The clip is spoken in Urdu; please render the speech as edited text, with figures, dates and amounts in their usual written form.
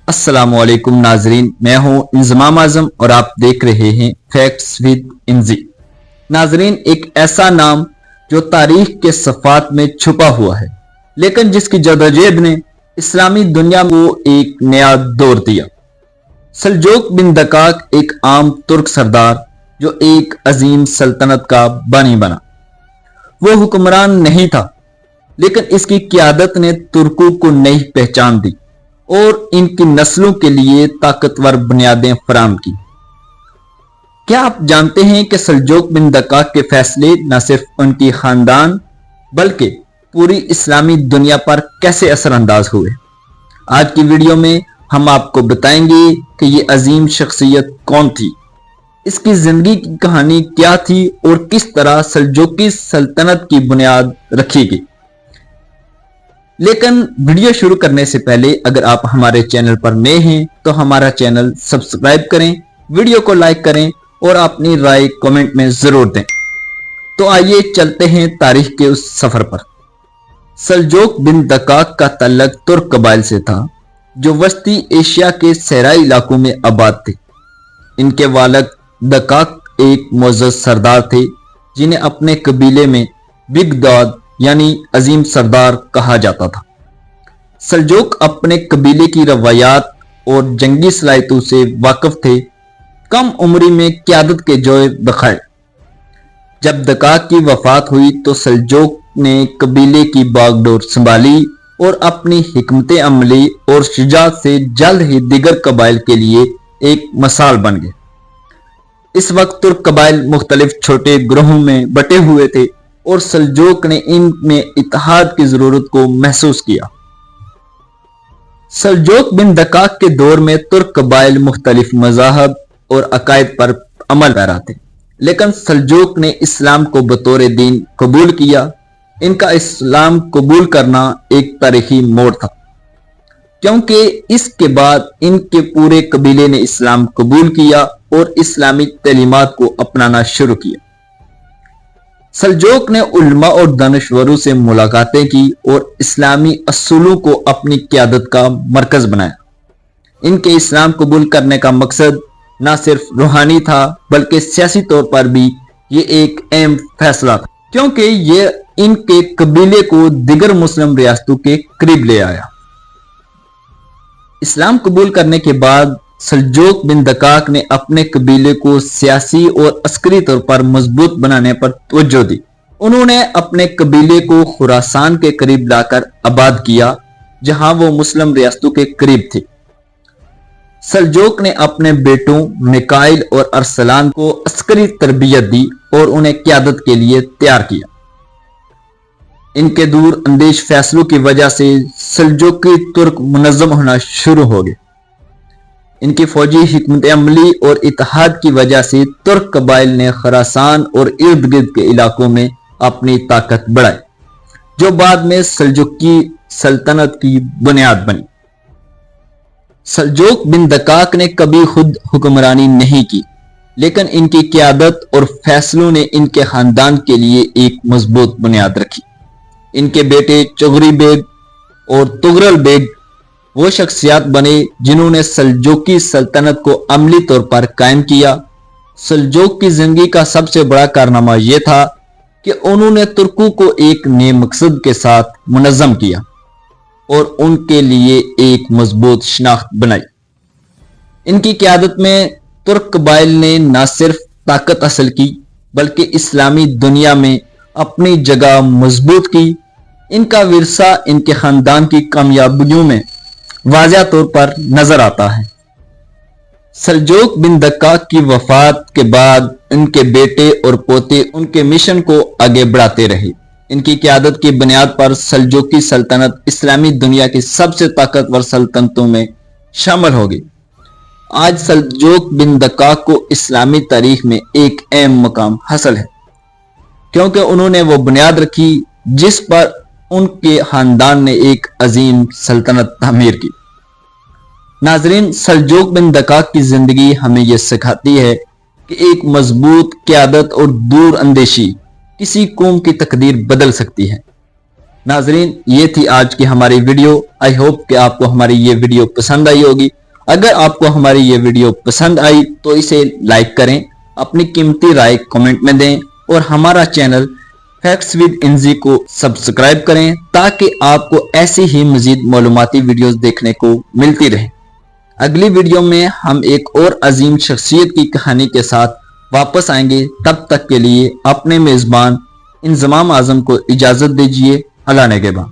السلام علیکم ناظرین، میں ہوں انضمام اعظم اور آپ دیکھ رہے ہیں فیکٹس ود انزی۔ ناظرین، ایک ایسا نام جو تاریخ کے صفحات میں چھپا ہوا ہے لیکن جس کی جدوجہد نے اسلامی دنیا کو ایک نیا دور دیا۔ سلجوق بن دقاق ایک عام ترک سردار جو ایک عظیم سلطنت کا بانی بنا۔ وہ حکمران نہیں تھا لیکن اس کی قیادت نے ترکوں کو نئی پہچان دی اور ان کی نسلوں کے لیے طاقتور بنیادیں فراہم کی۔ کیا آپ جانتے ہیں کہ سلجوق بن دقاق کے فیصلے نہ صرف ان کی خاندان بلکہ پوری اسلامی دنیا پر کیسے اثر انداز ہوئے؟ آج کی ویڈیو میں ہم آپ کو بتائیں گے کہ یہ عظیم شخصیت کون تھی، اس کی زندگی کی کہانی کیا تھی اور کس طرح سلجوقی سلطنت کی بنیاد رکھی گئی۔ لیکن ویڈیو شروع کرنے سے پہلے اگر آپ ہمارے چینل پر نئے ہیں تو ہمارا چینل سبسکرائب کریں، ویڈیو کو لائک کریں اور اپنی رائے کمنٹ میں ضرور دیں۔ تو آئیے چلتے ہیں تاریخ کے اس سفر پر۔ سلجوق بن دقاق کا تعلق ترک قبائل سے تھا جو وسطی ایشیا کے صحرائی علاقوں میں آباد تھے۔ ان کے والد دقاق ایک معزز سردار تھے جنہیں اپنے قبیلے میں بگداد یعنی عظیم سردار کہا جاتا تھا۔ سلجوق اپنے قبیلے کی روایات اور جنگی صلاحیتوں سے واقف تھے۔ کم عمری میں قیادت کے جوہر دکھائے۔ جب دقاق کی وفات ہوئی تو سلجوق نے قبیلے کی باغ ڈور سنبھالی اور اپنی حکمت عملی اور شجاعت سے جلد ہی دیگر قبائل کے لیے ایک مثال بن گئے۔ اس وقت ترک قبائل مختلف چھوٹے گروہوں میں بٹے ہوئے تھے اور سلجوق نے ان میں اتحاد کی ضرورت کو محسوس کیا۔ سلجوق بن دقاق کے دور میں ترک قبائل مختلف مذاہب اور عقائد پر عمل پیرا تھے، لیکن سلجوق نے اسلام کو بطور دین قبول کیا۔ ان کا اسلام قبول کرنا ایک تاریخی موڑ تھا کیونکہ اس کے بعد ان کے پورے قبیلے نے اسلام قبول کیا اور اسلامی تعلیمات کو اپنانا شروع کیا۔ سلجوق نے علماء اور دانشوروں سے ملاقاتیں کی اور اسلامی اصولوں کو اپنی قیادت کا مرکز بنایا۔ ان کے اسلام قبول کرنے کا مقصد نہ صرف روحانی تھا بلکہ سیاسی طور پر بھی یہ ایک اہم فیصلہ تھا کیونکہ یہ ان کے قبیلے کو دیگر مسلم ریاستوں کے قریب لے آیا۔ اسلام قبول کرنے کے بعد سلجوق بن دقاق نے اپنے قبیلے کو سیاسی اور عسکری طور پر مضبوط بنانے پر توجہ دی۔ انہوں نے اپنے قبیلے کو خراسان کے قریب لا کر آباد کیا جہاں وہ مسلم ریاستوں کے قریب تھے۔ سلجوق نے اپنے بیٹوں میکائل اور ارسلان کو عسکری تربیت دی اور انہیں قیادت کے لیے تیار کیا۔ ان کے دور اندیش فیصلوں کی وجہ سے سلجوقی ترک منظم ہونا شروع ہو گئے۔ ان کی فوجی حکمت عملی اور اتحاد کی وجہ سے ترک قبائل نے خراسان اور ارد گرد کے علاقوں میں اپنی طاقت بڑھائی جو بعد میں سلجوقی سلطنت کی بنیاد بنی۔ سلجوق بن دقاق نے کبھی خود حکمرانی نہیں کی لیکن ان کی قیادت اور فیصلوں نے ان کے خاندان کے لیے ایک مضبوط بنیاد رکھی۔ ان کے بیٹے چغری بیگ اور تغرل بیگ وہ شخصیات بنے جنہوں نے سلجوقی سلطنت کو عملی طور پر قائم کیا۔ سلجوق کی زندگی کا سب سے بڑا کارنامہ یہ تھا کہ انہوں نے ترکوں کو ایک نئے مقصد کے ساتھ منظم کیا اور ان کے لیے ایک مضبوط شناخت بنائی۔ ان کی قیادت میں ترک قبائل نے نہ صرف طاقت حاصل کی بلکہ اسلامی دنیا میں اپنی جگہ مضبوط کی۔ ان کا ورثہ ان کے خاندان کی کامیابیوں میں واضح طور پر نظر آتا ہے۔ سلجوق بن دقاق کی وفات کے بعد ان کے بیٹے اور پوتے ان کے مشن کو آگے بڑھاتے رہے۔ ان کی قیادت کی بنیاد پر سلجوقی سلطنت اسلامی دنیا کی سب سے طاقتور سلطنتوں میں شامل ہو گئی۔ آج سلجوق بن دقاق کو اسلامی تاریخ میں ایک اہم مقام حاصل ہے کیونکہ انہوں نے وہ بنیاد رکھی جس پر ان کے خاندان نے ایک عظیم سلطنت تعمیر کی۔ ناظرین، سلجوق بن دقاق کی زندگی ہمیں یہ سکھاتی ہے کہ ایک مضبوط قیادت اور دور اندیشی کسی قوم کی تقدیر بدل سکتی ہے۔ ناظرین، یہ تھی آج کی ہماری ویڈیو. آئی ہوپ کہ آپ کو ہماری یہ ویڈیو پسند آئی ہوگی. اگر آپ کو ہماری یہ ویڈیو پسند آئی تو اسے لائک کریں، اپنی قیمتی رائے کمنٹ میں دیں اور ہمارا چینل فیکٹس ود انزی کو سبسکرائب کریں تاکہ آپ کو ایسی ہی مزید معلوماتی ویڈیوز دیکھنے کو ملتی رہیں. اگلی ویڈیو میں ہم ایک اور عظیم شخصیت کی کہانی کے ساتھ واپس آئیں گے. تب تک کے لیے اپنے میزبان انضمام اعظم کو اجازت دیجیے. اللہ نگہبان.